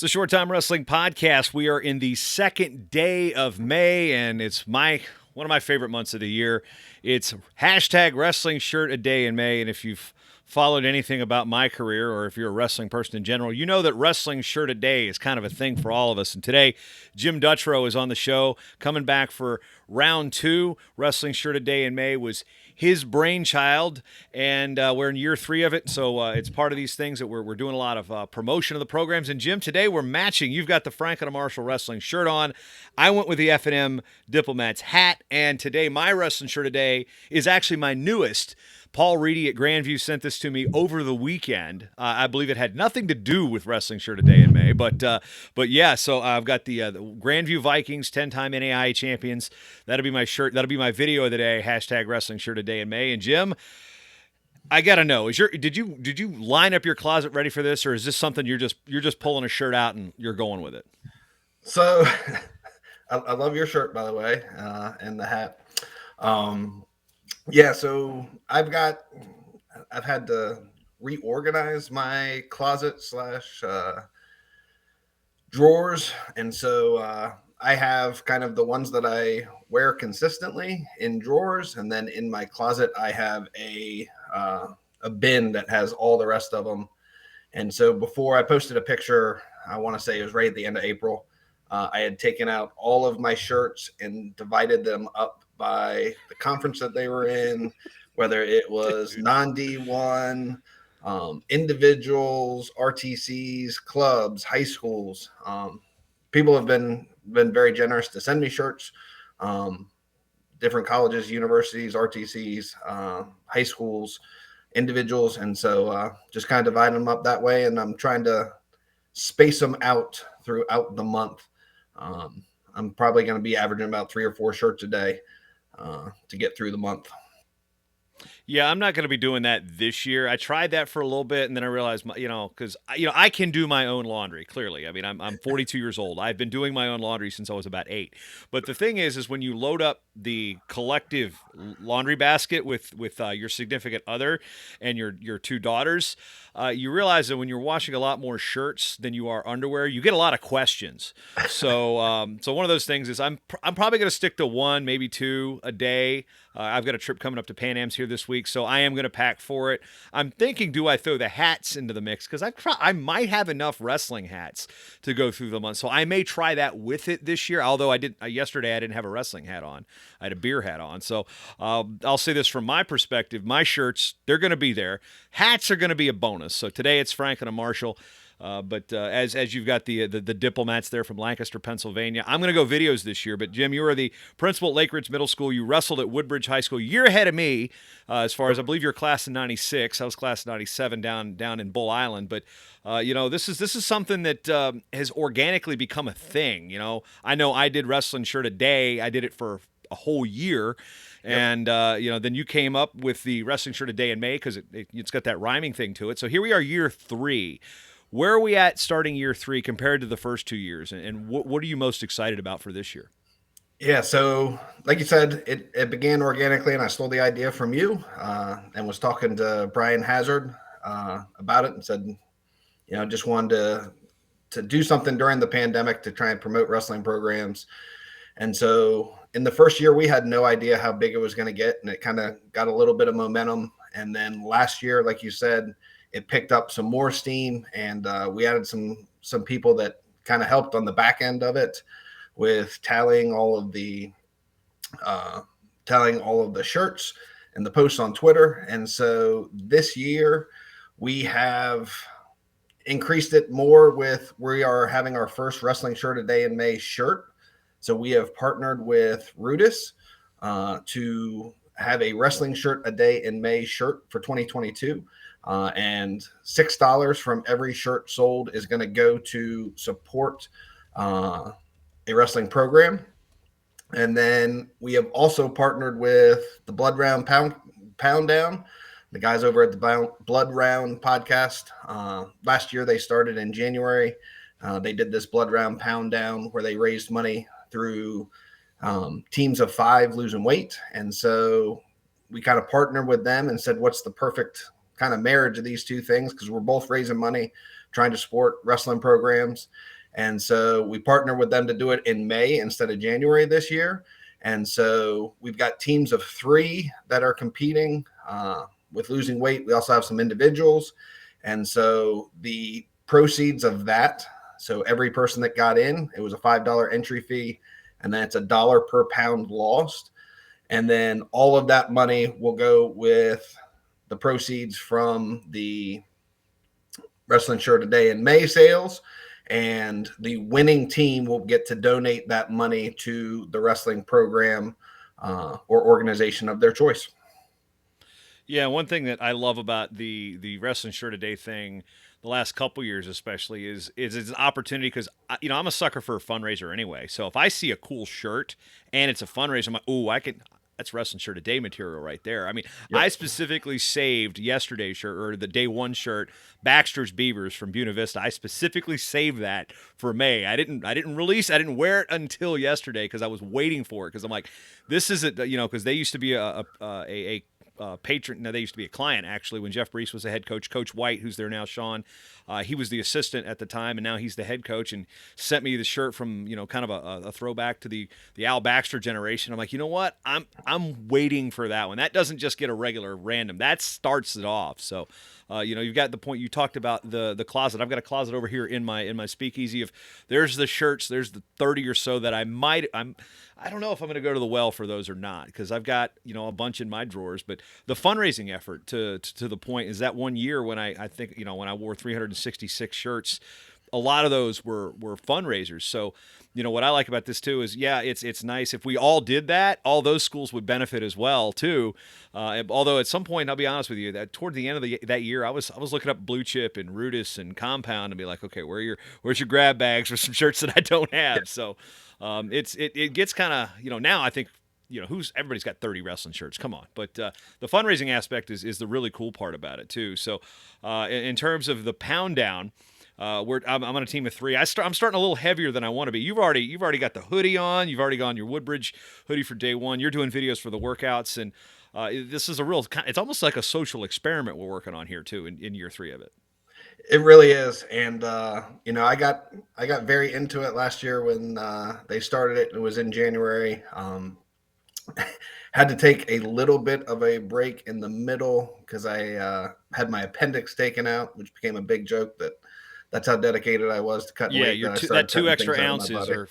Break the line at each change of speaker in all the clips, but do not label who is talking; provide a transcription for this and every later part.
It's the Short Time Wrestling Podcast. We are in the second day of May, and it's one of my favorite months of the year. It's hashtag Wrestling Shirt a Day in May, and if you've followed anything about my career, or if you're a wrestling person in general, you know that Wrestling Shirt a Day is kind of a thing for all of us. And today, Jim Dutrow is on the show, coming back for round two. Wrestling Shirt a Day in May was his brainchild, and we're in year three of it. So it's part of these things that we're doing a lot of promotion of the programs. And Jim, today we're matching. You've got the Franklin and Marshall wrestling shirt on. I went with the F&M Diplomats hat, and today my wrestling shirt today is actually my newest. Paul Reedy at Grandview sent this to me over the weekend. I believe it had nothing to do with Wrestling Shirt a Day in May, but yeah. So I've got the Grandview Vikings, 10-time NAIA champions. That'll be my shirt. That'll be my video of the day. Hashtag Wrestling Shirt a Day in May. And Jim, I gotta know: did you line up your closet ready for this, or is this something you're just pulling a shirt out and you're going with it?
So, I love your shirt, by the way, and the hat. Yeah, so I've had to reorganize my closet slash drawers, and so I have kind of the ones that I wear consistently in drawers, and then in my closet I have a bin that has all the rest of them. And so before I posted a picture, I want to say it was right at the end of April. I had taken out all of my shirts and divided them up by the conference that they were in, whether it was non-D1, individuals, RTCs, clubs, high schools. People have been very generous to send me shirts, different colleges, universities, RTCs, high schools, individuals. And so just kind of dividing them up that way. And I'm trying to space them out throughout the month. I'm probably going to be averaging about 3 or 4 shirts a day to get through the month.
Yeah, I'm not going to be doing that this year. I tried that for a little bit, and then I realized, because I can do my own laundry. Clearly, I mean, I'm 42 years old. I've been doing my own laundry since I was about 8. But the thing is when you load up the collective laundry basket with your significant other and your 2 daughters, you realize that when you're washing a lot more shirts than you are underwear, you get a lot of questions. So, so one of those things is I'm probably going to stick to 1, maybe 2 a day. I've got a trip coming up to Pan Am's here this week, so I am going to pack for it. I'm thinking, do I throw the hats into the mix? Because I might have enough wrestling hats to go through the month, so I may try that with it this year. Although yesterday I didn't have a wrestling hat on; I had a beer hat on. So I'll say this from my perspective: my shirts, they're going to be there. Hats are going to be a bonus. So today it's Franklin and Marshall. But as you've got the diplomats there from Lancaster, Pennsylvania, I'm going to go videos this year. But Jim, you are the principal at Lake Ridge Middle School. You wrestled at Woodbridge High School. You're ahead of me as far as I believe you're class of '96. I was class of '97 down in Bull Island. But this is something that has organically become a thing. I know I did Wrestling Shirt a Day. I did it for a whole year. And, then you came up with the Wrestling Shirt a Day in May because it's got that rhyming thing to it. So here we are, year 3. Where are we at starting year 3 compared to the first 2 years? And what are you most excited about for this year?
Yeah, so like you said, it began organically, and I stole the idea from you and was talking to Brian Hazard about it and said, just wanted to do something during the pandemic to try and promote wrestling programs. And so in the first year, we had no idea how big it was going to get, and it kind of got a little bit of momentum. And then last year, like you said, it picked up some more steam, and we added some people that kind of helped on the back end of it with tallying all of the shirts and the posts on Twitter. And so this year we have increased it more we are having our first Wrestling Shirt a Day in May shirt. So we have partnered with Rudis to have a Wrestling Shirt a Day in May shirt for 2022. And $6 from every shirt sold is going to go to support a wrestling program. And then we have also partnered with the Blood Round Pound Down, the guys over at the Blood Round podcast. Last year they started in January. They did this Blood Round Pound Down where they raised money through teams of 5 losing weight. And so we kind of partnered with them and said, what's the perfect kind of marriage of these two things? Because we're both raising money trying to support wrestling programs. And so we partner with them to do it in May instead of January this year. And so we've got teams of 3 that are competing with losing weight. We also have some individuals. And so the proceeds of that, so every person that got in, it was a $5 entry fee, and then it's $1 per pound lost. And then all of that money will go with the proceeds from the Wrestling Shirt a Day in May sales. And the winning team will get to donate that money to the wrestling program or organization of their choice.
Yeah, one thing that I love about the wrestling shirt a day thing, the last couple years especially, is it's an opportunity because I'm a sucker for a fundraiser anyway. So if I see a cool shirt and it's a fundraiser, I'm like, ooh, I can. That's wrestling shirt a day material right there. I mean, I
Yep.
specifically saved yesterday's shirt or the day one shirt, Baxter's Beavers from Buena Vista. I specifically saved that for May. I didn't wear it until yesterday because I was waiting for it because I'm like, this isn't because they used to be a patron. Now they used to be a client actually when Jeff Brees was the head coach. Coach White, who's there now, Sean, he was the assistant at the time, and now he's the head coach. And sent me the shirt from kind of a throwback to the Al Baxter generation. I'm like, you know what? I'm waiting for that one. That doesn't just get a regular random. That starts it off. So. You've got the point you talked about the closet. I've got a closet over here in my speakeasy. Of there's the shirts. There's the 30 or so that I don't know if I'm going to go to the well for those or not because I've got a bunch in my drawers. But the fundraising effort to the point is that one year when I think when I wore 366 shirts, a lot of those were fundraisers. So, what I like about this too is, yeah, it's nice if we all did that. All those schools would benefit as well too. Although at some point, I'll be honest with you, that toward the end of that year, I was looking up Blue Chip and Rudis and Compound and be like, okay, where's your grab bags for some shirts that I don't have? So, it gets kind of now I think everybody's got 30 wrestling shirts. Come on. But the fundraising aspect is the really cool part about it too. So in terms of the pound down, I'm on a team of 3. I'm starting a little heavier than I want to be. You've already got the hoodie on. You've already gone your Woodbridge hoodie for day one. You're doing videos for the workouts, and this is it's almost like a social experiment we're working on here too in year 3 of it.
It really is. And I got very into it last year when they started it. It was in January. Had to take a little bit of a break in the middle because I had my appendix taken out, which became a big joke that's how dedicated I was to cutting
Yeah,
weight that I
that
started
two
cutting
extra
things out of my
ounces
body.
or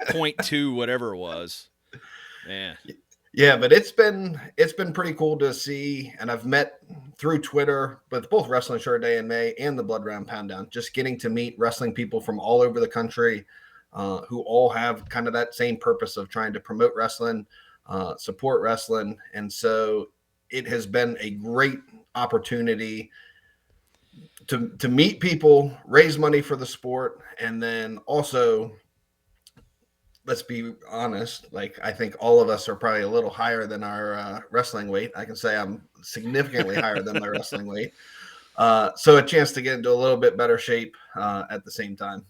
point two whatever it was. Yeah.
Yeah, but it's been pretty cool to see, and I've met through Twitter with both Wrestling Shirt Day in May and the Blood Round Pound Down, just getting to meet wrestling people from all over the country who all have kind of that same purpose of trying to promote wrestling, support wrestling, and so it has been a great opportunity to meet people, raise money for the sport, and then also let's be honest, like I think all of us are probably a little higher than our wrestling weight. I can say I'm significantly higher than my wrestling weight. So a chance to get into a little bit better shape at the same time.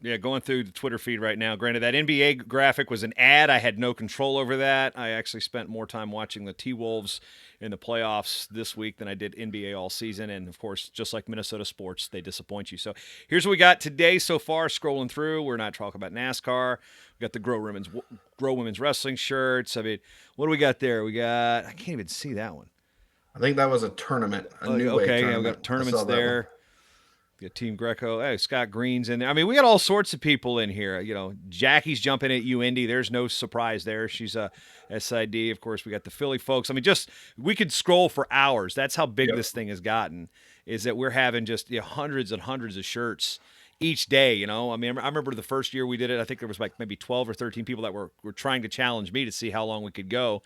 Yeah, going through the Twitter feed right now. Granted, that NBA graphic was an ad. I had no control over that. I actually spent more time watching the T-Wolves in the playoffs this week than I did NBA all season. And, of course, just like Minnesota sports, they disappoint you. So here's what we got today so far, scrolling through. We're not talking about NASCAR. We got the Grow Women's Wrestling shirts. I mean, what do we got there? I can't even see that one.
I think that was a tournament, a
Oh, yeah,
new wave
okay, yeah, we
tournament.
got
I
tournaments
saw that one.
there. We got Team Greco. Hey, Scott Green's in there. I mean, we got all sorts of people in here. Jackie's jumping at you, Indy. There's no surprise there. She's a SID. Of course, we got the Philly folks. I mean, we could scroll for hours. That's how big
Yep.
this thing has gotten. Is that we're having just hundreds and hundreds of shirts each day. I mean, I remember the first year we did it. I think there was like maybe 12 or 13 people that were trying to challenge me to see how long we could go.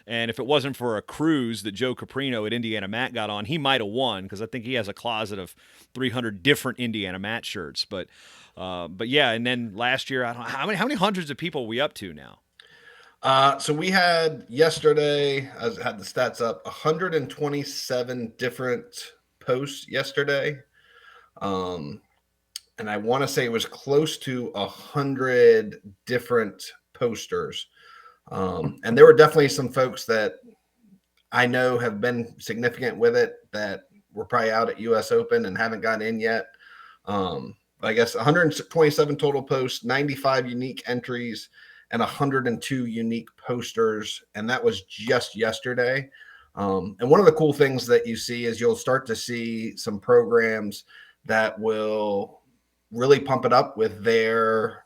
And if it wasn't for a cruise that Joe Caprino at Indiana Matt got on, he might have won because I think he has a closet of 300 different Indiana Matt shirts. But yeah, and then last year, I don't know how many hundreds of people are we up to now?
So we had yesterday, I had the stats up, 127 different posts yesterday. Um, and I want to say it was close to 100 different posters. And there were definitely some folks that I know have been significant with it that were probably out at US Open and haven't gotten in yet. I guess 127 total posts, 95 unique entries, and 102 unique posters. And that was just yesterday. And one of the cool things that you see is you'll start to see some programs that will really pump it up with their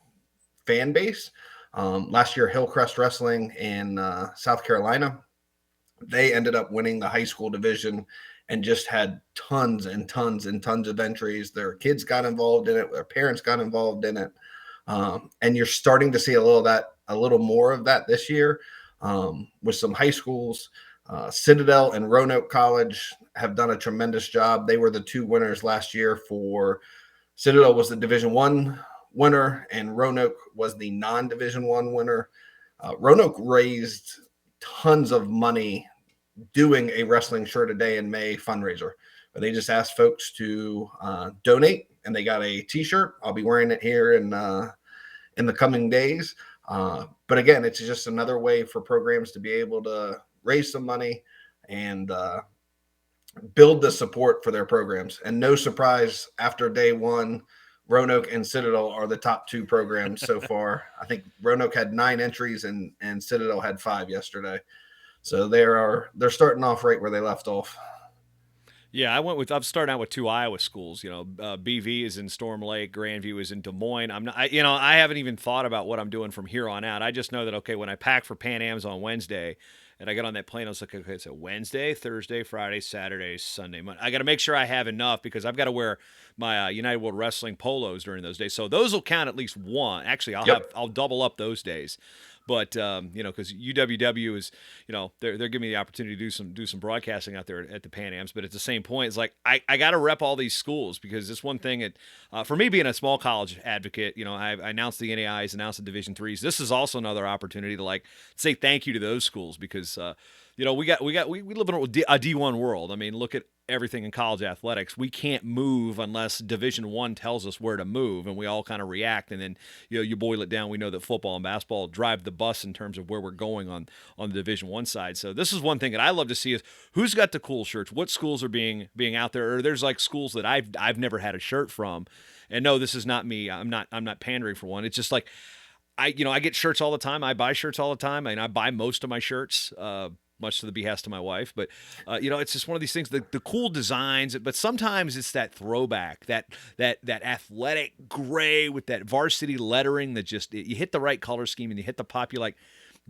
fan base. Last year, Hillcrest Wrestling in South Carolina, they ended up winning the high school division and just had tons and tons and tons of entries. Their kids got involved in it, their parents got involved in it. And you're starting to see a little more of that this year with some high schools. Citadel and Roanoke College have done a tremendous job. They were the two winners last year. For Citadel was the Division One winner, and Roanoke was the non-Division One winner. Roanoke raised tons of money doing a wrestling shirt a day in May fundraiser. They just asked folks to donate, and they got a T-shirt. I'll be wearing it here in the coming days. But again, it's just another way for programs to be able to raise some money and build the support for their programs. And no surprise, after day one, Roanoke and Citadel are the top two programs so far. I think Roanoke had 9 entries and Citadel had 5 yesterday. So they're starting off right where they left off.
Yeah, I'm starting out with 2 Iowa schools. BV is in Storm Lake, Grandview is in Des Moines. I haven't even thought about what I'm doing from here on out. I just know that, okay, when I pack for Pan Am's on Wednesday and I get on that plane, I was like, okay, so Wednesday, Thursday, Friday, Saturday, Sunday, Monday. I got to make sure I have enough because I've got to wear my United World Wrestling polos during those days. So those will count at least one. Actually,
Yep.
I'll double up those days. But because UWW is, they're giving me the opportunity to do some broadcasting out there at the Pan Ams. But at the same point, it's like I got to rep all these schools because it's one thing. For me being a small college advocate, I announced the NAIs, announced the Division threes. This is also another opportunity to like say thank you to those schools because we live in a D1 world. I mean, look at everything in college athletics. We can't move unless Division One tells us where to move, and we all kind of react. And then you boil it down. We know that football and basketball drive the bus in terms of where we're going on the Division One side. So this is one thing that I love to see is who's got the cool shirts. What schools are being out there? Or there's like schools that I've never had a shirt from. And no, this is not me. I'm not pandering for one. It's just like I get shirts all the time. I buy shirts all the time. I buy most of my shirts. Much to the behest of my wife, but it's just one of these things. The cool designs, but sometimes it's that throwback, that athletic gray with that varsity lettering that just you hit the right color scheme and you hit the pop. You like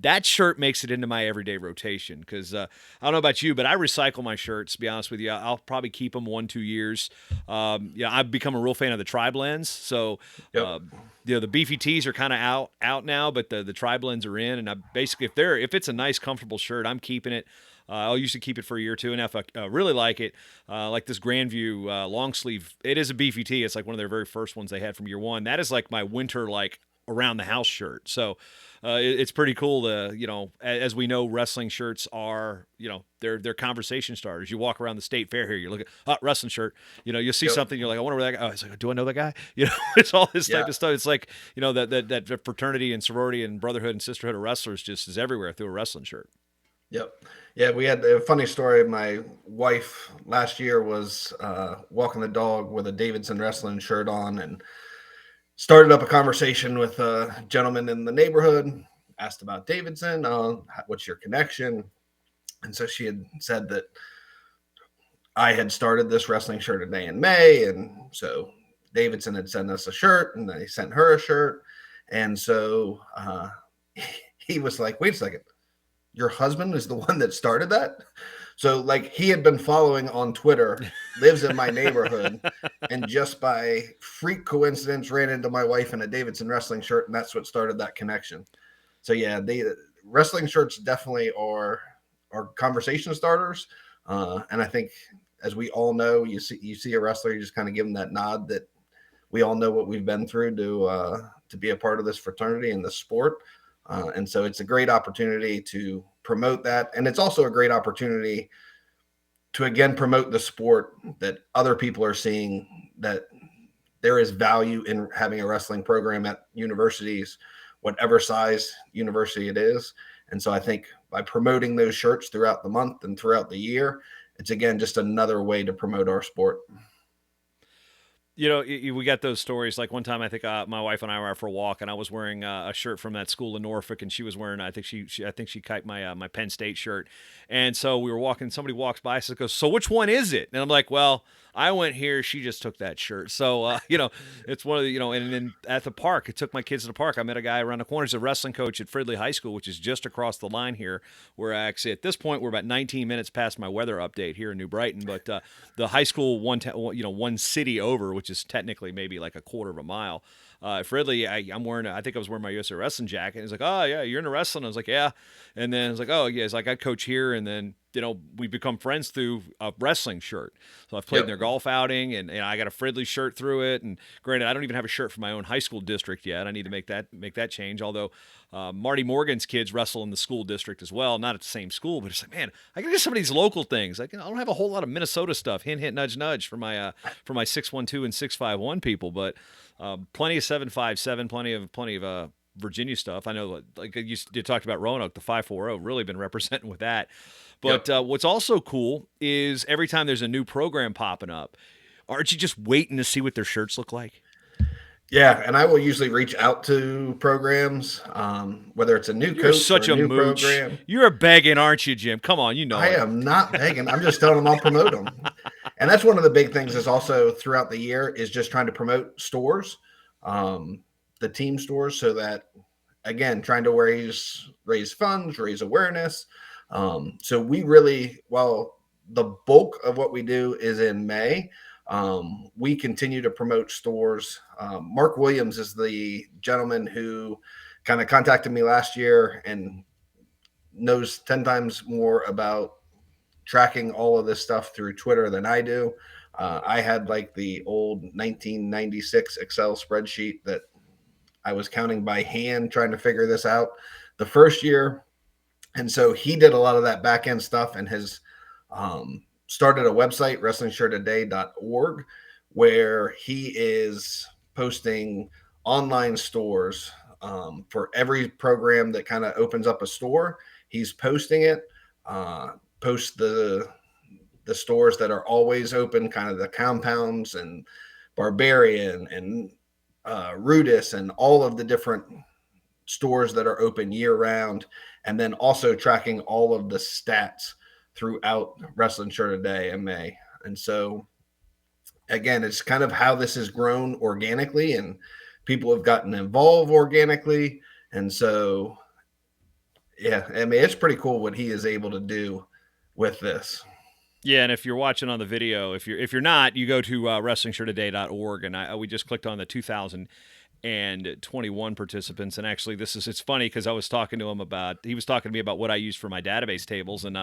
that shirt makes it into my everyday rotation because I don't know about you, but I recycle my shirts. To be honest with you, I'll probably keep them 1-2 years. I've become a real fan of the tri blends, so.
Yep.
The beefy tees are kind of out now, but the tri blends are in, and I basically if it's a nice comfortable shirt, I'm keeping it. I'll usually keep it for a year or two, and if I really like it, like this Grandview long sleeve, it is a beefy tee. It's like one of their very first ones they had from year one. That is like my winter like around the house shirt. So it's pretty cool to as we know, wrestling shirts are they're conversation starters. You walk around the state fair here, you look at wrestling shirt, you'll see
Yep.
something, you're like, I wonder where that guy. Oh, it's like, do I know that guy? It's all this
Yeah.
type of stuff. It's like that fraternity and sorority and brotherhood and sisterhood of wrestlers just is everywhere through a wrestling shirt.
Yep. Yeah, we had a funny story. My wife last year was walking the dog with a Davidson wrestling shirt on and started up a conversation with a gentleman in the neighborhood, asked about Davidson, what's your connection? And so she had said that I had started this wrestling shirt a day in May. And so Davidson had sent us a shirt and they sent her a shirt. And so he was like, wait a second, your husband is the one that started that? So like he had been following on Twitter, lives in my neighborhood, and just by freak coincidence ran into my wife in a Davidson wrestling shirt, and that's what started that connection. So yeah, the wrestling shirts definitely are conversation starters, and I think as we all know, you see a wrestler, you just kind of give them that nod that we all know what we've been through to be a part of this fraternity and this sport. And so it's a great opportunity to promote that. And it's also a great opportunity to, again, promote the sport that other people are seeing that there is value in having a wrestling program at universities, whatever size university it is. And so I think by promoting those shirts throughout the month and throughout the year, it's, again, just another way to promote our sport.
We got those stories. Like one time, I think my wife and I were out for a walk, and I was wearing a shirt from that school in Norfolk, and she was wearing. I think she typed my Penn State shirt, and so we were walking. Somebody walks by, goes, "So which one is it?" And I'm like, "Well, I went here. She just took that shirt." So it's one of the and then at the park, I took my kids to the park. I met a guy around the corner. He's a wrestling coach at Fridley High School, which is just across the line here. Where actually at this point we're about 19 minutes past my weather update here in New Brighton, but the high school one city over, which is technically maybe like a quarter of a mile. Fridley, I'm wearing. I think I was wearing my USA Wrestling jacket. He's like, "Oh yeah, you're into wrestling." I was like, "Yeah," and then it's like, "Oh yeah," it's like I coach here, and then we become friends through a wrestling shirt. So I've played in
Yep.
their golf outing, and I got a Fridley shirt through it. And granted, I don't even have a shirt for my own high school district yet. I need to make that change. Although Marty Morgan's kids wrestle in the school district as well, not at the same school, but it's like, man, I gotta get some of these local things. Like, I don't have a whole lot of Minnesota stuff. Hint, hint, nudge, nudge for my 612 and 651 people, but plenty of 757, plenty of Virginia stuff. I know, like you talked about Roanoke, the 540 really been representing with that. But
Yep.
what's also cool is every time there's a new program popping up, aren't you just waiting to see what their shirts look like?
Yeah, and I will usually reach out to programs, whether it's a new
You're
coach or
such
a
a
new
mooch.
program.
You're begging, aren't you, Jim? Come on, you know
I
it.
am not begging. I'm just telling them I'll promote them. And that's one of the big things is also throughout the year is just trying to promote stores, um, the team stores, so that again, trying to raise funds, raise awareness. So we really, while the bulk of what we do is in May, we continue to promote stores. Mark Williams is the gentleman who kind of contacted me last year and knows 10 times more about tracking all of this stuff through Twitter than I do. I had like the old 1996 Excel spreadsheet that I was counting by hand trying to figure this out the first year. And so he did a lot of that back end stuff and has started a website, wrestlingshirttoday.org, where he is posting online stores for every program that kind of opens up a store. He's posting it, post the stores that are always open, kind of the compounds and Barbarian and Rudis and all of the different stores that are open year round, and then also tracking all of the stats throughout Wrestling Shirt a Day in May. And so, again, it's kind of how this has grown organically, and people have gotten involved organically. And so, yeah, I mean, it's pretty cool what he is able to do with this.
Yeah, and if you're watching on the video, if you're not, you go to wrestlingshirttoday.org, and we just clicked on the 2021 participants. And actually, it's funny because he was talking to me about what I use for my database tables, and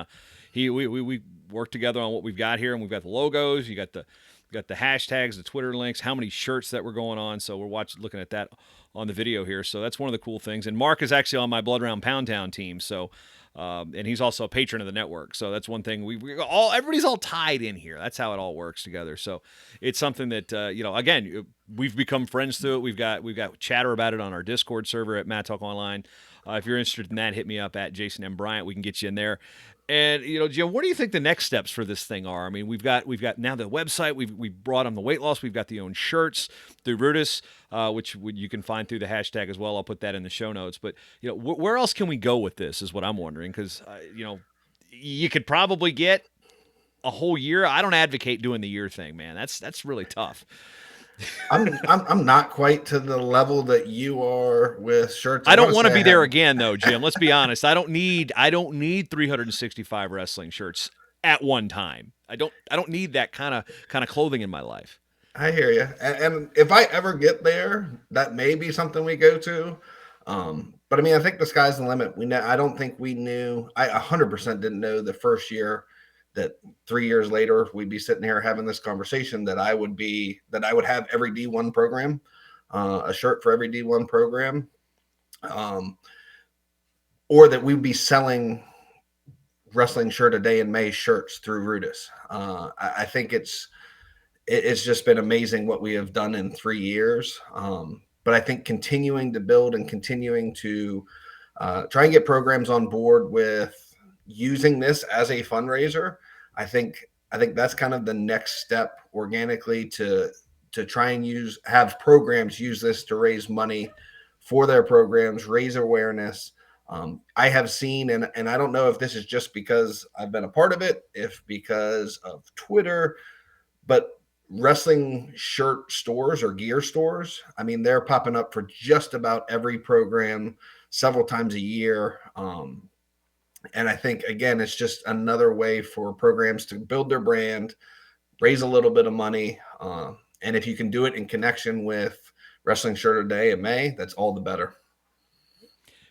we worked together on what we've got here, and we've got the logos, you got the hashtags, the Twitter links, how many shirts that we're going on. So we're looking at that on the video here. So that's one of the cool things. And Mark is actually on my Blood Round Pound Town team. So and he's also a patron of the network. So that's one thing everybody's all tied in here. That's how it all works together. So it's something that again, we've become friends through it. We've got chatter about it on our Discord server at Matt Talk Online. If you're interested in that, hit me up at Jason M. Bryant. We can get you in there. And Jim, what do you think the next steps for this thing are? I mean, we've got now the website. We've brought on the weight loss. We've got the own shirts through Rudis, which you can find through the hashtag as well. I'll put that in the show notes. But where else can we go with this? Is what I'm wondering, because you could probably get a whole year. I don't advocate doing the year thing, man. That's really tough.
I'm not quite to the level that you are with shirts. I
I
want
don't
to
want to
say I
be there
have.
again, though, Jim. Let's be honest. I don't need 365 wrestling shirts at one time. I don't need that kind of clothing in my life.
I hear you. And if I ever get there, that may be something we go to. But I mean, I think the sky's the limit. I don't think we knew. I 100% didn't know the first year that 3 years later we'd be sitting here having this conversation that I would have every D1 program, a shirt for every D1 program, um, or that we'd be selling Wrestling Shirt a Day in May shirts through Rudis. I think it's just been amazing what we have done in 3 years. But I think continuing to build and continuing to try and get programs on board with using this as a fundraiser, I think that's kind of the next step organically to try and have programs use this to raise money for their programs, raise awareness. I have seen, and I don't know if this is just because I've been a part of it, if because of Twitter, but wrestling shirt stores or gear stores, I mean, they're popping up for just about every program several times a year. And I think, again, it's just another way for programs to build their brand, raise a little bit of money. And if you can do it in connection with Wrestling Shirt of the Day in May, that's all the better.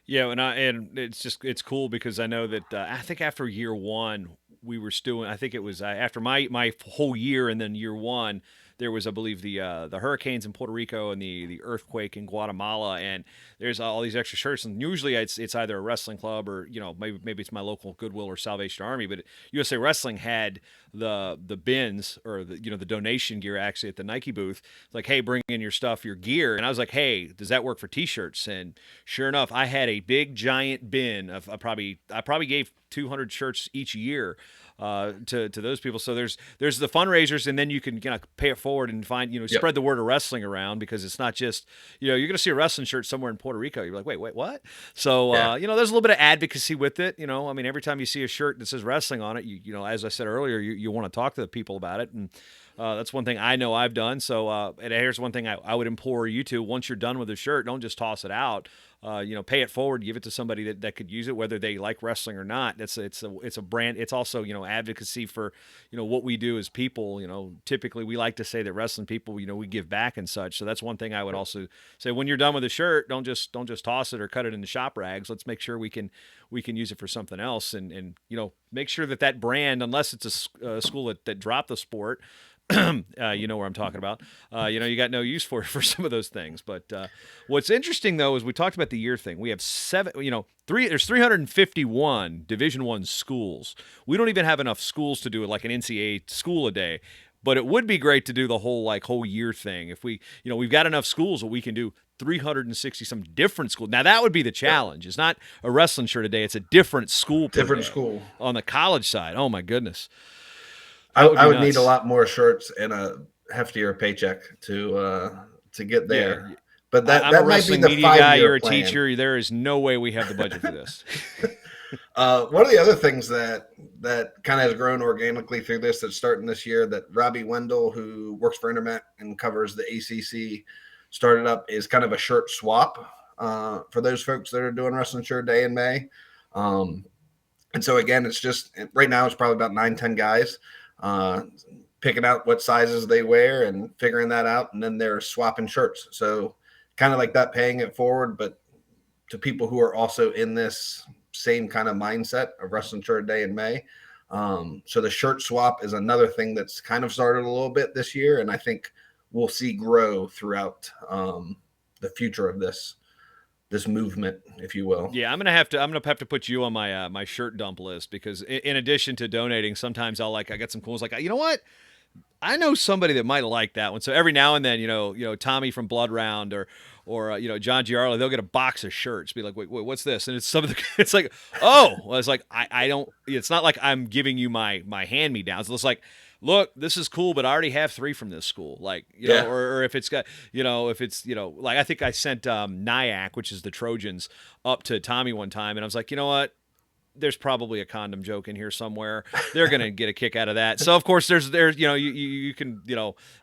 Yeah, and it's cool because I know that I think after year one we were still. I think it was after my whole year, and then year one there was, I believe, the hurricanes in Puerto Rico and the earthquake in Guatemala, and there's all these extra shirts, and usually it's either a wrestling club or maybe it's my local Goodwill or Salvation Army, but USA Wrestling had the bins or the donation gear actually at the Nike booth. It's like, hey, bring in your stuff, your gear, and I was like, hey, does that work for T-shirts? And sure enough, I had a big giant bin of I probably gave 200 shirts each year to those people. So there's the fundraisers, and then you can pay it forward and find
Yep.
spread the word of wrestling around, because it's not just you're going to see a wrestling shirt somewhere in Puerto Rico. You're like, wait, what? So
Yeah.
there's a little bit of advocacy with it. I mean, every time you see a shirt that says wrestling on it, as I said earlier, you want to talk to the people about it, and that's one thing I know I've done. So, and here's one thing I would implore you to: once you're done with the shirt, don't just toss it out. Pay it forward, give it to somebody that could use it, whether they like wrestling or not. It's a brand. It's also advocacy for what we do as people. Typically we like to say that wrestling people we give back and such. So that's one thing I would also say: when you're done with the shirt, don't just toss it or cut it into shop rags. Let's make sure we can use it for something else, and make sure that brand, unless it's a school that dropped the sport. You know where I'm talking about. You got no use for some of those things. But what's interesting though is we talked about the year thing. We have there's 351 Division I schools. We don't even have enough schools to do it like an NCAA school a day. But it would be great to do the whole year thing. If we've got enough schools that we can do 360 some different schools. Now that would be the challenge. It's not a wrestling shirt a day. It's a different school per
Different
day.
school.
On the college side, oh my goodness.
I would need a lot more shirts and a heftier paycheck to get there.
Yeah,
But
I'm a
that might be
wrestling
the
media guy.
5 year
You're a
plan.
teacher. There is no way we have the budget for this.
One of the other things that kind of has grown organically through this, that's starting this year, that Robbie Wendell, who works for Internet and covers the ACC, started up, is kind of a shirt swap for those folks that are doing Wrestling Shirt Day in May. And so again, it's just right now it's probably about 9-10 guys picking out what sizes they wear and figuring that out, and then they're swapping shirts. So kind of like that, paying it forward, but to people who are also in this same kind of mindset of Wrestling Shirt Day in May. So the shirt swap is another thing that's kind of started a little bit this year, and I think we'll see grow throughout the future of this movement, if you will.
Yeah, I'm gonna have to put you on my my shirt dump list, because in addition to donating, sometimes I got some cool. Like, you know what? I know somebody that might like that one. So every now and then, Tommy from Blood Round or John Giarlo, they'll get a box of shirts. Be like, wait, what's this? And it's some of the. It's like, oh, well, it's like I don't. It's not like I'm giving you my hand me downs. It's like, look, this is cool, but I already have 3 from this school. Like,
Yeah.
or if it's got, if it's, like I think I sent Nyack, which is the Trojans, up to Tommy one time, and I was like, you know what? There's probably a condom joke in here somewhere. They're gonna get a kick out of that. So of course there's you can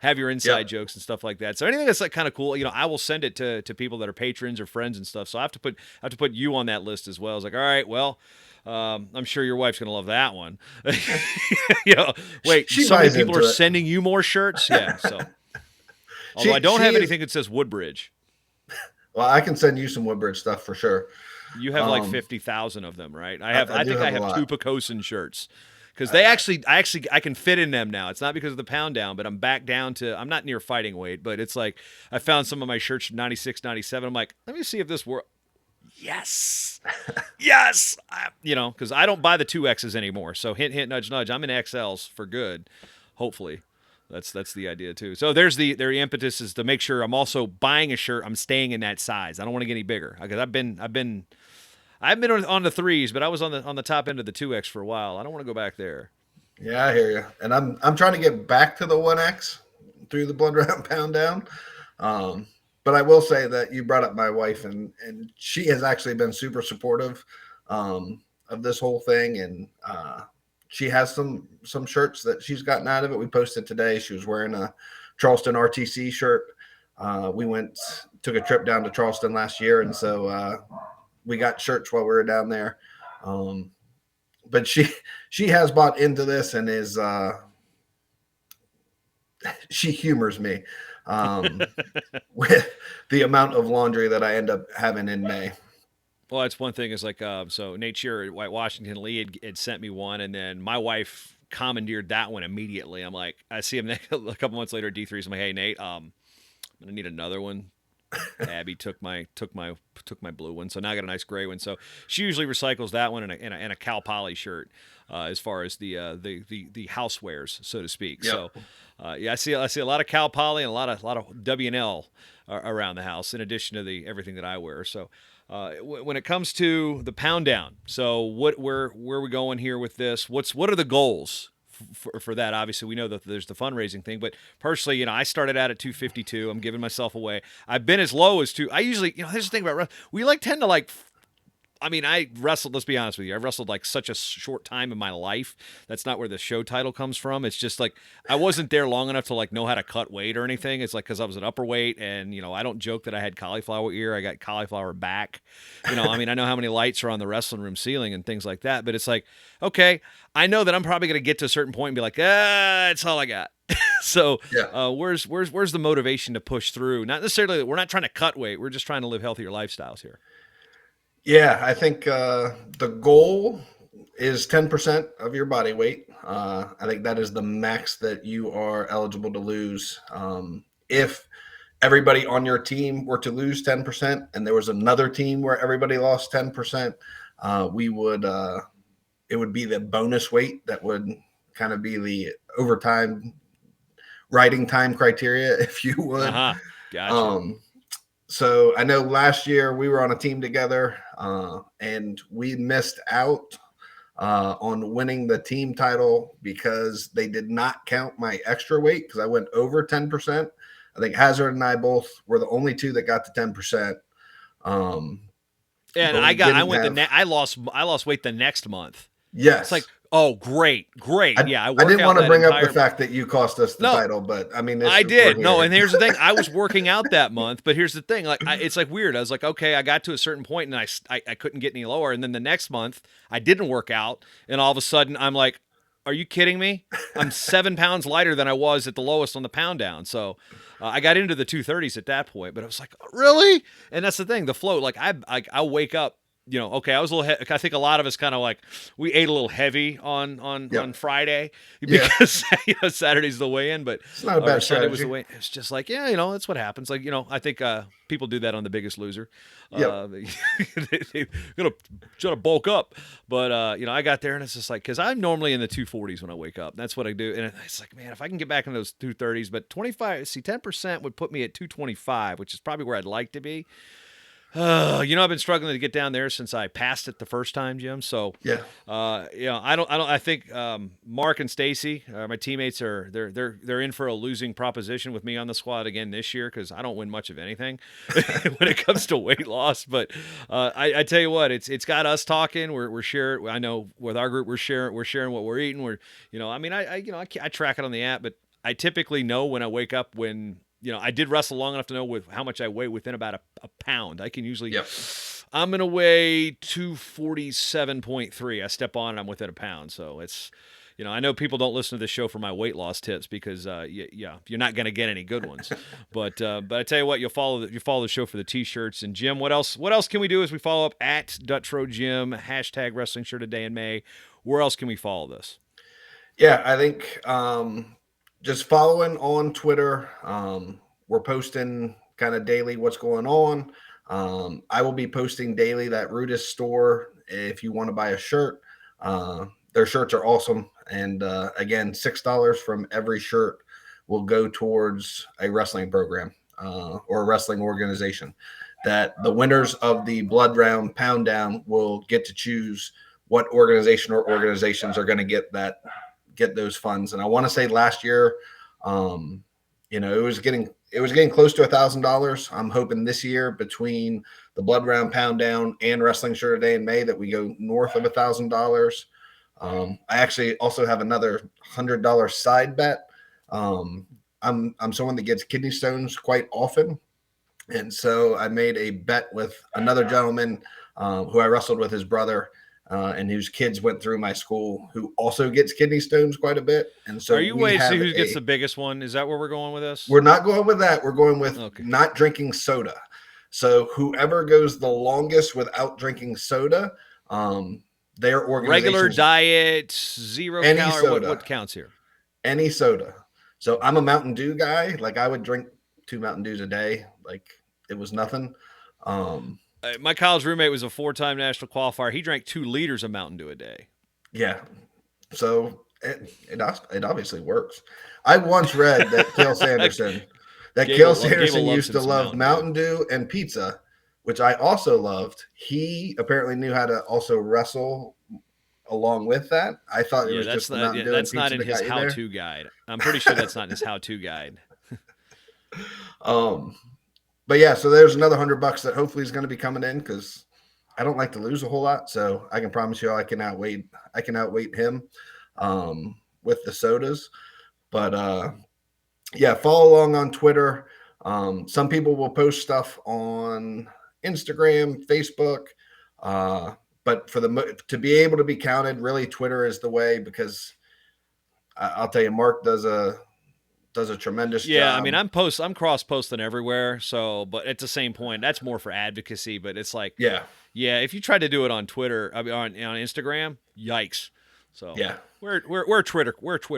have your inside
Yep.
jokes and stuff like that. So anything that's like kind of cool, I will send it to people that are patrons or friends and stuff. So I have to put you on that list as well. It's like, all right, well, I'm sure your wife's gonna love that one. Wait,
She
so many
buys
people are
into it.
sending you more shirts? Yeah. So although I don't
She
have
is,
anything that says Woodbridge.
well, I can send you some Woodbridge stuff for sure.
You have like 50,000 of them, right? I
I do
think I
have a
have
lot.
2 Picosin shirts, because I can fit in them now. It's not because of the pound down, but I'm back down to, I'm not near fighting weight, but it's like I found some of my shirts from 96, 97. I'm like, let me see if this works. Yes, yes, because I don't buy the 2X's anymore. So hint, hint, nudge, nudge. I'm in XLs for good, hopefully. That's the idea too. So their impetus is to make sure I'm also buying a shirt. I'm staying in that size. I don't want to get any bigger, because I've been on the 3s, but I was on the top end of the 2X for a while. I don't want to go back there.
Yeah, I hear you. And I'm trying to get back to the 1X through the blood round pound down. Um, but I will say that you brought up my wife, and she has actually been super supportive of this whole thing, and she has some shirts that she's gotten out of it. We posted today. She was wearing a Charleston RTC shirt. We took a trip down to Charleston last year, and so we got shirts while we were down there. But she has bought into this and is she humors me with the amount of laundry that I end up having in May.
Well, that's one thing is like, so Nate Shearer at White Washington Lee had sent me one, and then my wife commandeered that one immediately. I'm like, I see him a couple months later at D3s. I'm like, hey Nate, I'm gonna need another one. Abby took my blue one, so now I got a nice gray one. So she usually recycles that one and a Cal Poly shirt, as far as the housewares, so to speak.
Yep.
So yeah, I see a lot of Cal Poly and a lot of W&L around the house, in addition to the everything that I wear. So when it comes to the pound down, so where are we going here with this? What are the goals for that? Obviously, we know that there's the fundraising thing, but personally, I started out at 252. I'm giving myself away. I've been as low as I usually, here's the thing about we tend to I wrestled, let's be honest with you. I wrestled like such a short time in my life. That's not where the show title comes from. It's just like, I wasn't there long enough to like know how to cut weight or anything. It's like, cause I was an upper weight and, I don't joke that I had cauliflower ear. I got cauliflower back. I know how many lights are on the wrestling room ceiling and things like that, but it's like, okay, I know that I'm probably going to get to a certain point and be like, that's all I got. So
Yeah.
where's the motivation to push through? Not necessarily, we're not trying to cut weight. We're just trying to live healthier lifestyles here.
Yeah, I think the goal is 10% of your body weight. I think that is the max that you are eligible to lose. If everybody on your team were to lose 10% and there was another team where everybody lost 10%, it would be the bonus weight that would kind of be the overtime riding time criteria, if you would.
Uh-huh. Gotcha.
So I know last year we were on a team together and we missed out on winning the team title because they did not count my extra weight because I went over 10%. I think Hazard and I both were the only two that got to 10%.
And I lost weight the next month.
Yes.
It's like, oh, great. Yeah,
I didn't want to bring up the fact that you cost us the title, but I mean,
I did. No, and here's the thing: I was working out that month, but here's the thing: it's like weird. I was like, okay, I got to a certain point, and I couldn't get any lower, and then the next month I didn't work out, and all of a sudden I'm like, are you kidding me? I'm 7 pounds lighter than I was at the lowest on the pound down. So I got into the 230s at that point, but I was like, really? And that's the thing: the flow. Like I wake up. Okay, I was a little. I think a lot of us kind of like we ate a little heavy on Friday because Saturday's the weigh-in, but
it's not a bad
Sunday
strategy.
was the weigh. It's just like that's what happens. Like I think people do that on The Biggest Loser. They're gonna bulk up, but I got there and it's just like because I'm normally in the 240s when I wake up. That's what I do, and it's like man, if I can get back in those 230s, but 10% would put me at 225, which is probably where I'd like to be. I've been struggling to get down there since I passed it the first time, Jim. So, I think Mark and Stacy, my teammates, they're in for a losing proposition with me on the squad again this year because I don't win much of anything when it comes to weight loss. But I tell you what, it's got us talking. We're sharing. I know with our group, we're sharing what we're eating. I track it on the app, but I typically know when I wake up when. I did wrestle long enough to know with how much I weigh within about a pound. I can usually, I'm going to weigh 247.3. I step on and I'm within a pound. So it's, I know people don't listen to this show for my weight loss tips because, you're not going to get any good ones. But I tell you what, you follow the show for the t-shirts. And Jim, what else can we do as we follow up at Dutrow Jim, # wrestling shirt a day in May? Where else can we follow this?
Yeah, I think, just following on Twitter. We're posting kind of daily what's going on. I will be posting daily that Rudis store if you want to buy a shirt. Their shirts are awesome. And again, $6 from every shirt will go towards a wrestling program or a wrestling organization. That the winners of the Blood Round Pound Down will get to choose what organization or organizations are going to get those funds. And I want to say last year, it was getting close to $1,000. I'm hoping this year between the Blood Round Pound Down and Wrestling Shirt a Day in May that we go north of $1,000. I actually also have another $100 side bet. I'm someone that gets kidney stones quite often, and so I made a bet with another gentleman who I wrestled with his brother, and whose kids went through my school, who also gets kidney stones quite a bit. And
Are
so
you
we
waiting to see
have
who gets the biggest one? Is that where we're going with this?
we're not going with that. We're going with
Okay.
not drinking soda. So whoever goes the longest without drinking soda, their
Regular
organization's
diet, 0
any
calorie.
soda.
What counts here?
any soda. So I'm a Mountain Dew guy. Like I would drink 2 Mountain Dews a day. Like it was nothing.
My college roommate was a 4-time national qualifier. He drank 2 liters of Mountain Dew a day.
Yeah. So it obviously works. I once read that Cale Sanderson used to love Mountain Dew and pizza, which I also loved. He apparently knew how to also wrestle along with that. I thought it was just the Mountain Dew and pizza.
That's not in his how-to guide. I'm pretty sure that's not in his how-to guide.
But yeah, so there's another $100 that hopefully is going to be coming in because I don't like to lose a whole lot. So I can promise you I can outweight him with the sodas. But yeah, follow along on Twitter. Some people will post stuff on Instagram, Facebook. But to be able to be counted, really Twitter is the way, because I'll tell you, Mark does a tremendous job.
Yeah, I mean, I'm cross posting everywhere. So, but at the same point, that's more for advocacy. But it's like, yeah, if you try to do it on Twitter, I mean, on Instagram, yikes. So
yeah,
we're a Twitter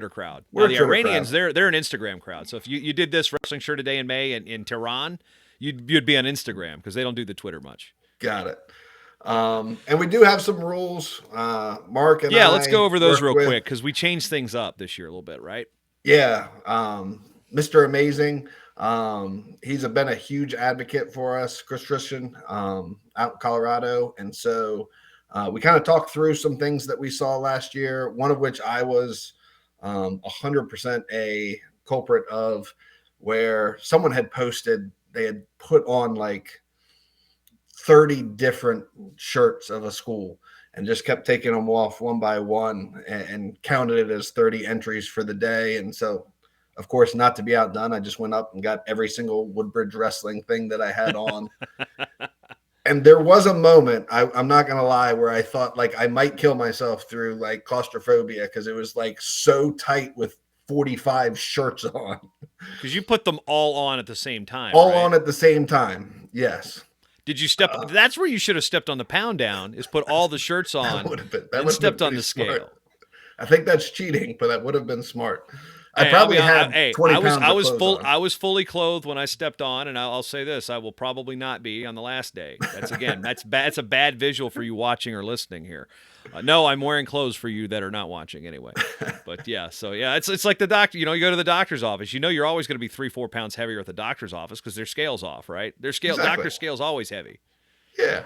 crowd. Now, the Iranians, they're an Instagram crowd. So if you did this Wrestling Shirt a Day in May in Tehran, you'd be on Instagram because they don't do the Twitter much.
Got it. And we do have some rules. Mark and
let's go over those real quick because we changed things up this year a little bit, right?
Yeah. Mr. Amazing. He's been a huge advocate for us, Chris Christian, out in Colorado. And so we kind of talked through some things that we saw last year, one of which I was 100% a culprit of, where someone had posted, they had put on like 30 different shirts of a school and just kept taking them off one by one and counted it as 30 entries for the day. And so, of course, not to be outdone, I just went up and got every single Woodbridge wrestling thing that I had on. And there was a moment, I'm not going to lie, where I thought like I might kill myself through like claustrophobia, because it was like so tight with 45 shirts on.
Because you put them all on at the same time.
All
right?
on at the same time. Yes.
Did you step? That's where you should have stepped on the pound down. Is put all the shirts on and stepped on the scale.
I think that's cheating, but that would have been smart. I probably had 20 pounds.
I was fully clothed when I stepped on, and I'll say this: I will probably not be on the last day. That's bad. It's a bad visual for you watching or listening here. No, I'm wearing clothes for you that are not watching anyway. But yeah, so yeah, it's like the doctor. You go to the doctor's office. You're always going to be 3-4 pounds heavier at the doctor's office because their scale's off, right? Doctor scale's always heavy.
Yeah,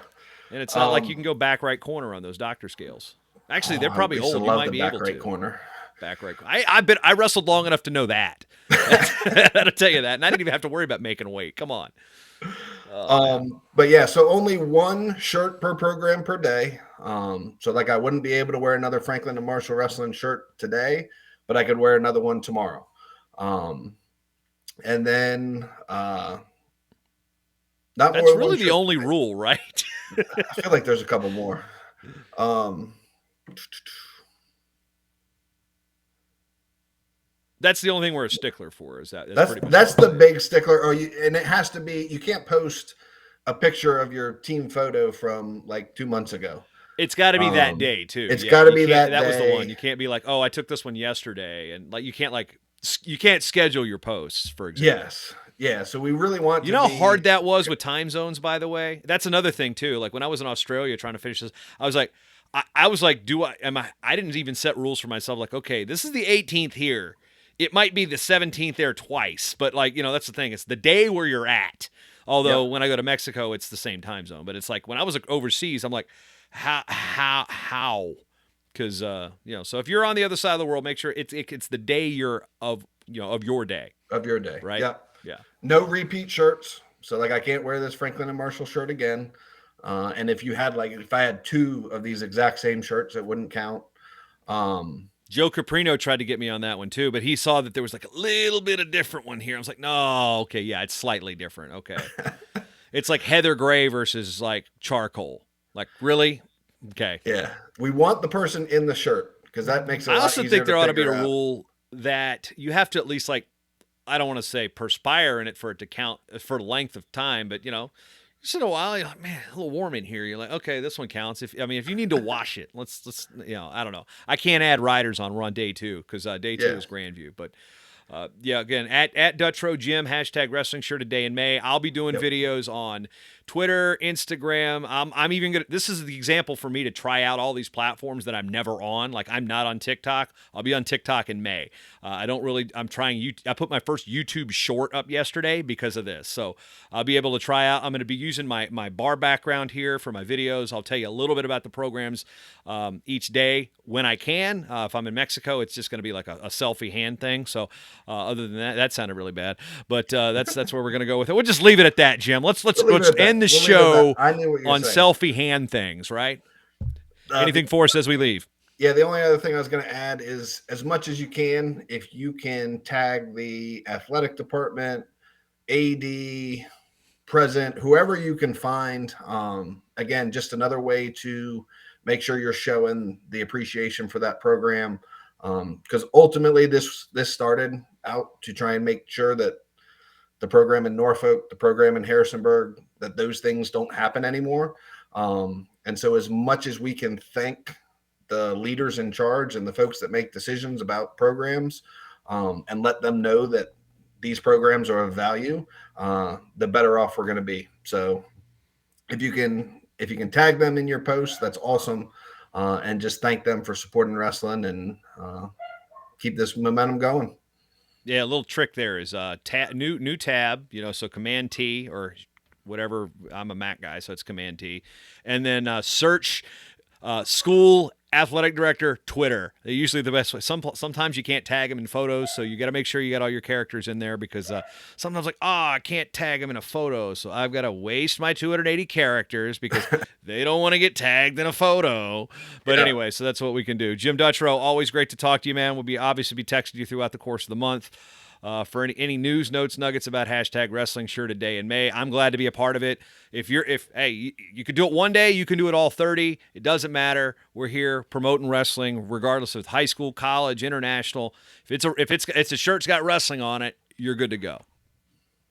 and it's not like you can go back right corner on those doctor scales. Actually, they're probably old. You might be able to.
Corner.
Back right. I wrestled long enough to know that. I'll tell you that, and I didn't even have to worry about making weight. Come on.
But yeah, so only one shirt per program per day. So like I wouldn't be able to wear another Franklin and Marshall wrestling shirt today, but I could wear another one tomorrow. And then
that's really the only rule, right?
I feel like there's a couple more.
That's the only thing we're a stickler for. Is
that's the big stickler? And it has to be. You can't post a picture of your team photo from like 2 months ago.
It's got to be that day too.
It's got to be that.
That was the one. You can't be like, oh, I took this one yesterday, and like you can't schedule your posts, for example.
Yes. Yeah. So we really want.
You know how hard that was with time zones. By the way, that's another thing too. Like when I was in Australia trying to finish this, I was like, I didn't even set rules for myself. Like, okay, this is the 18th here. It might be the 17th there twice, but like, that's the thing. It's the day where you're at. Although when I go to Mexico, it's the same time zone. But it's like when I was overseas, I'm like, how? Because so if you're on the other side of the world, make sure it's the day of your day.
of your day.
right?
Yep.
Yeah.
No repeat shirts. So like I can't wear this Franklin and Marshall shirt again. And if you had like if I had two of these exact same shirts, it wouldn't count. Um,
Joe Caprino tried to get me on that one too, but he saw that there was like a little bit of different one here. I was like, no, okay, yeah, it's slightly different. Okay. It's like heather gray versus like charcoal. Like, really? Okay.
yeah, we want the person in the shirt because that makes it a
I
lot
also
easier
think
to
there ought to be a
figure out.
rule that you have to at least like, I don't want to say perspire in it for it to count for length of time, but just in a while, you're like, man, a little warm in here. You're like, okay, this one counts. If you need to wash it, let's I don't know. I can't add riders on. We're on day 2 because day 2
Yeah,
is Grandview, but yeah, again, at Dutrow Gym, hashtag wrestling shirt a day in May. I'll be doing
yep.
videos on Twitter, Instagram. I'm even going to, this is the example for me to try out all these platforms that I'm never on. Like, I'm not on TikTok. I'll be on TikTok in May. I'm trying, I put my first YouTube short up yesterday because of this. So I'll be able to try out. I'm going to be using my bar background here for my videos. I'll tell you a little bit about the programs each day when I can. If I'm in Mexico, it's just going to be like a selfie hand thing. So other than that, that sounded really bad, but that's where we're going to go with it. We'll just leave it at that, Jim. Let's
We'll leave it at
end
that.
the
We'll leave it at that.
show
I knew what you were
on
saying.
selfie hand things, right?
The
Anything for us as we leave?
Yeah, the only other thing I was going to add is as much as you can, if you can tag the athletic department, AD, president, whoever you can find. Again, just another way to make sure you're showing the appreciation for that program. Because ultimately, this started out to try and make sure that the program in Norfolk, the program in Harrisonburg, that those things don't happen anymore. And so, as much as we can thank the leaders in charge and the folks that make decisions about programs, and let them know that these programs are of value, the better off we're going to be. So if you can tag them in your post, that's awesome, and just thank them for supporting wrestling and keep this momentum going.
Yeah, a little trick there is new tab, so Command T or whatever. I'm a Mac guy, so it's Command T, and then search school athletic director Twitter. They're usually the best way. Sometimes you can't tag them in photos, so you got to make sure you got all your characters in there because sometimes like, I can't tag them in a photo, so I've got to waste my 280 characters because they don't want to get tagged in a photo. But
Yeah.
anyway, so that's what we can do. Jim Dutrow, always great to talk to you, man. We'll obviously be texting you throughout the course of the month. For any news, notes, nuggets about hashtag wrestling shirt a day in May. I'm glad to be a part of it. If you could do it one day, you can do it all 30. It doesn't matter. We're here promoting wrestling, regardless of high school, college, international. If it's a shirt's got wrestling on it, you're good to go.